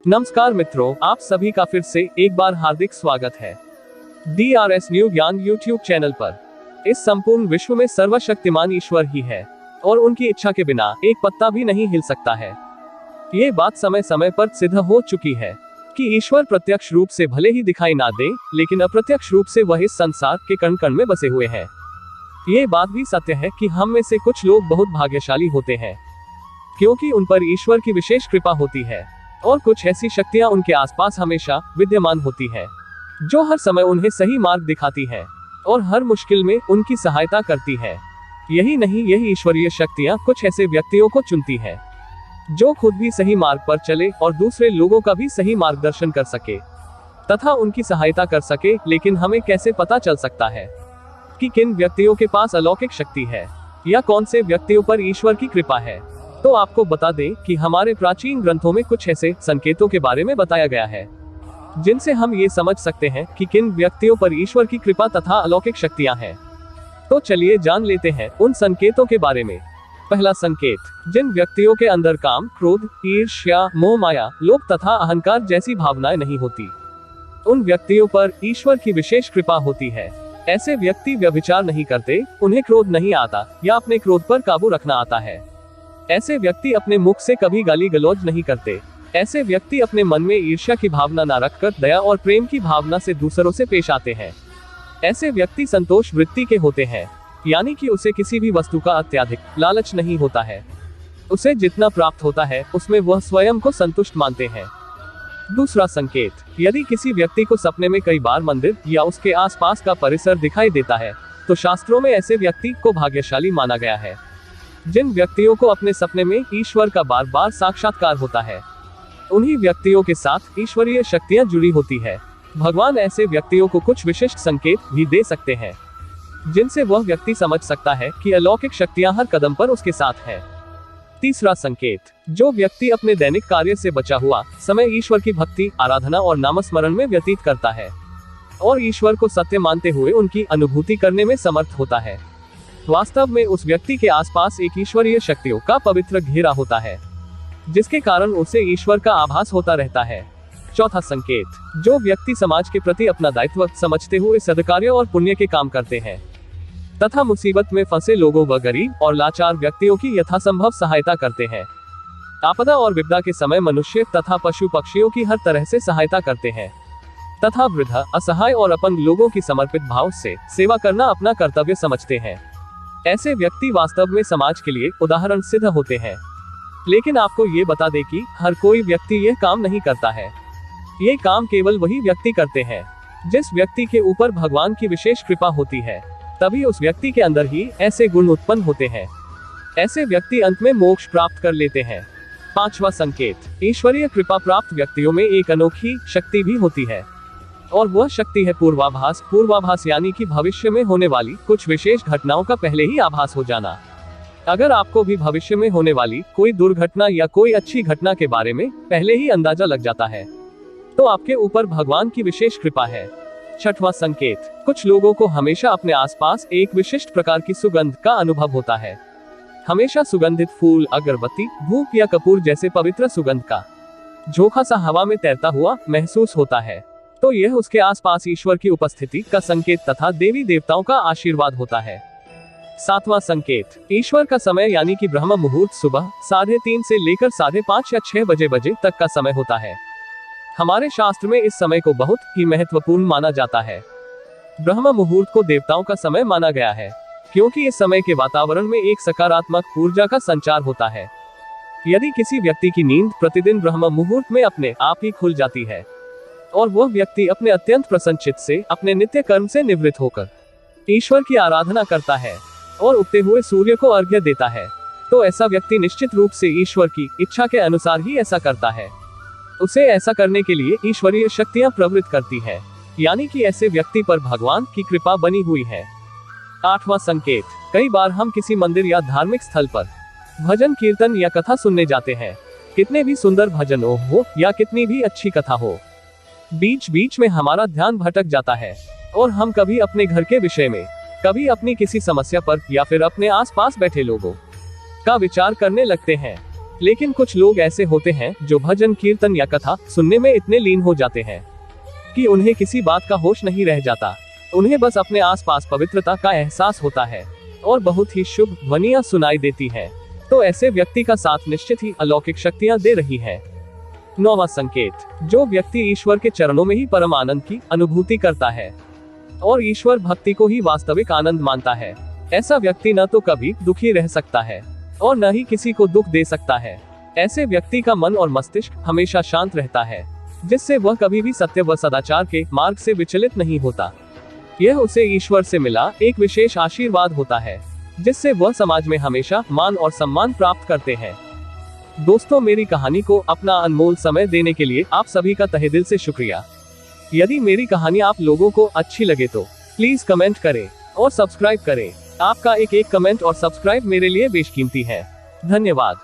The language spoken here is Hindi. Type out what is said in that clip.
नमस्कार मित्रों, आप सभी का फिर से एक बार हार्दिक स्वागत है DRS न्यू ज्ञान YouTube चैनल पर। इस संपूर्ण विश्व में सर्वशक्तिमान ईश्वर ही है और उनकी इच्छा के बिना एक पत्ता भी नहीं हिल सकता है। ये बात समय समय पर सिद्ध हो चुकी है कि ईश्वर प्रत्यक्ष रूप से भले ही दिखाई ना दे, लेकिन अप्रत्यक्ष रूप से वह इस संसार के कण कण में बसे हुए हैं। ये बात भी सत्य है कि हम में से कुछ लोग बहुत भाग्यशाली होते हैं, क्योंकि उन पर ईश्वर की विशेष कृपा होती है और कुछ ऐसी शक्तियां उनके आसपास हमेशा विद्यमान होती है, जो हर समय उन्हें सही मार्ग दिखाती है और हर मुश्किल में उनकी सहायता करती है। यही नहीं, यही ईश्वरीय शक्तियां कुछ ऐसे व्यक्तियों को चुनती है जो खुद भी सही मार्ग पर चले और दूसरे लोगों का भी सही मार्गदर्शन कर सके तथा उनकी सहायता कर सके। लेकिन हमें कैसे पता चल सकता है कि किन व्यक्तियों के पास अलौकिक शक्ति है या कौन से व्यक्तियों पर ईश्वर की कृपा है? तो आपको बता दें कि हमारे प्राचीन ग्रंथों में कुछ ऐसे संकेतों के बारे में बताया गया है जिनसे हम ये समझ सकते हैं कि किन व्यक्तियों पर ईश्वर की कृपा तथा अलौकिक शक्तियां हैं। तो चलिए जान लेते हैं उन संकेतों के बारे में। पहला संकेत, जिन व्यक्तियों के अंदर काम, क्रोध, ईर्ष्या, मोह माया, लोभ तथा अहंकार जैसी भावनाएं नहीं होती, उन व्यक्तियों पर ईश्वर की विशेष कृपा होती है। ऐसे व्यक्ति व्यभिचार नहीं करते, उन्हें क्रोध नहीं आता या अपने क्रोध पर काबू रखना आता है। ऐसे व्यक्ति अपने मुख से कभी गाली गलौज नहीं करते। ऐसे व्यक्ति अपने मन में ईर्ष्या की भावना न रखकर दया और प्रेम की भावना से दूसरों से पेश आते हैं। ऐसे व्यक्ति संतोष वृत्ति के होते हैं, यानी कि उसे किसी भी वस्तु का अत्यधिक लालच नहीं होता है। उसे जितना प्राप्त होता है उसमें वह स्वयं को संतुष्ट मानते हैं। दूसरा संकेत, यदि किसी व्यक्ति को सपने में कई बार मंदिर या उसके आसपास का परिसर दिखाई देता है, तो शास्त्रों में ऐसे व्यक्ति को भाग्यशाली माना गया है। जिन व्यक्तियों को अपने सपने में ईश्वर का बार बार साक्षात्कार होता है, उन्हीं व्यक्तियों के साथ ईश्वरीय शक्तियां जुड़ी होती है। भगवान ऐसे व्यक्तियों को कुछ विशिष्ट संकेत भी दे सकते हैं, जिनसे वह व्यक्ति समझ सकता है कि अलौकिक शक्तियां हर कदम पर उसके साथ हैं। तीसरा संकेत, जो व्यक्ति अपने दैनिक कार्य से बचा हुआ समय ईश्वर की भक्ति, आराधना और नामस्मरण में व्यतीत करता है और ईश्वर को सत्य मानते हुए उनकी अनुभूति करने में समर्थ होता है, वास्तव में उस व्यक्ति के आसपास एक ईश्वरीय शक्तियों का पवित्र घेरा होता है, जिसके कारण उसे ईश्वर का आभास होता रहता है। चौथा संकेत, जो व्यक्ति समाज के प्रति अपना दायित्व समझते हुए सद्कार्य और पुण्य के काम करते हैं तथा मुसीबत में फंसे लोगों व गरीब और लाचार व्यक्तियों की यथासंभव सहायता करते हैं। आपदा और विपदा के समय मनुष्य तथा पशु पक्षियों की हर तरह से सहायता करते हैं तथा वृद्ध, असहाय और अपंग लोगों की समर्पित भाव से सेवा करना अपना कर्तव्य समझते हैं। ऐसे व्यक्ति वास्तव में समाज के लिए उदाहरण सिद्ध होते हैं। लेकिन आपको ये बता दें कि हर कोई व्यक्ति यह काम नहीं करता है। ये काम केवल वही व्यक्ति करते हैं जिस व्यक्ति के ऊपर भगवान की विशेष कृपा होती है। तभी उस व्यक्ति के अंदर ही ऐसे गुण उत्पन्न होते हैं। ऐसे व्यक्ति अंत में मोक्ष प्राप्त कर लेते हैं। पांचवा संकेत, ईश्वरीय कृपा प्राप्त व्यक्तियों में एक अनोखी शक्ति भी होती है और वह शक्ति है पूर्वाभास। पूर्वाभास यानी कि भविष्य में होने वाली कुछ विशेष घटनाओं का पहले ही आभास हो जाना। अगर आपको भी भविष्य में होने वाली कोई दुर्घटना या कोई अच्छी घटना के बारे में पहले ही अंदाजा लग जाता है, तो आपके ऊपर भगवान की विशेष कृपा है। छठवां संकेत, कुछ लोगों को हमेशा अपने आसपास एक विशिष्ट प्रकार की सुगंध का अनुभव होता है। हमेशा सुगंधित फूल, अगरबत्ती, धूप या कपूर जैसे पवित्र सुगंध का झोंका सा हवा में तैरता हुआ महसूस होता है, तो यह उसके आसपास ईश्वर की उपस्थिति का संकेत तथा देवी देवताओं का आशीर्वाद होता है। सातवां संकेत, ईश्वर का समय यानी कि ब्रह्म मुहूर्त सुबह 3:30 से लेकर 5:30 या 6 बजे तक का समय होता है। हमारे शास्त्र में इस समय को बहुत ही महत्वपूर्ण माना जाता है। ब्रह्म मुहूर्त को देवताओं का समय माना गया है, क्योंकि इस समय के वातावरण में एक सकारात्मक ऊर्जा का संचार होता है। यदि किसी व्यक्ति की नींद प्रतिदिन ब्रह्म मुहूर्त में अपने आप ही खुल जाती है और वह व्यक्ति अपने अत्यंत प्रसन्नचित्त से अपने नित्य कर्म से निवृत्त होकर ईश्वर की आराधना करता है और उगते हुए सूर्य को अर्घ्य देता है, तो ऐसा व्यक्ति निश्चित रूप से ईश्वर की इच्छा के अनुसार ही ऐसा करता है। उसे ऐसा करने के लिए ईश्वरीय शक्तियां प्रवृत्त करती है, यानी कि ऐसे व्यक्ति पर भगवान की कृपा बनी हुई है। आठवां संकेत, कई बार हम किसी मंदिर या धार्मिक स्थल पर भजन कीर्तन या कथा सुनने जाते हैं। कितने भी सुंदर भजन हो या कितनी भी अच्छी कथा हो, बीच बीच में हमारा ध्यान भटक जाता है और हम कभी अपने घर के विषय में, कभी अपनी किसी समस्या पर या फिर अपने आसपास बैठे लोगों का विचार करने लगते हैं। लेकिन कुछ लोग ऐसे होते हैं जो भजन कीर्तन या कथा सुनने में इतने लीन हो जाते हैं कि उन्हें किसी बात का होश नहीं रह जाता। उन्हें बस अपने आसपास पवित्रता का एहसास होता है और बहुत ही शुभ ध्वनियां सुनाई देती हैं। तो ऐसे व्यक्ति का साथ निश्चित ही अलौकिक शक्तियां दे रही है। 9वां संकेत, जो व्यक्ति ईश्वर के चरणों में ही परम आनंद की अनुभूति करता है और ईश्वर भक्ति को ही वास्तविक आनंद मानता है, ऐसा व्यक्ति न तो कभी दुखी रह सकता है और न ही किसी को दुख दे सकता है। ऐसे व्यक्ति का मन और मस्तिष्क हमेशा शांत रहता है, जिससे वह कभी भी सत्य व सदाचार के मार्ग से विचलित नहीं होता। यह उसे ईश्वर से मिला एक विशेष आशीर्वाद होता है, जिससे वह समाज में हमेशा मान और सम्मान प्राप्त करते हैं। दोस्तों, मेरी कहानी को अपना अनमोल समय देने के लिए आप सभी का तहे दिल से शुक्रिया। यदि मेरी कहानी आप लोगों को अच्छी लगे तो प्लीज कमेंट करें और सब्सक्राइब करें। आपका एक कमेंट और सब्सक्राइब मेरे लिए बेशकीमती है। धन्यवाद।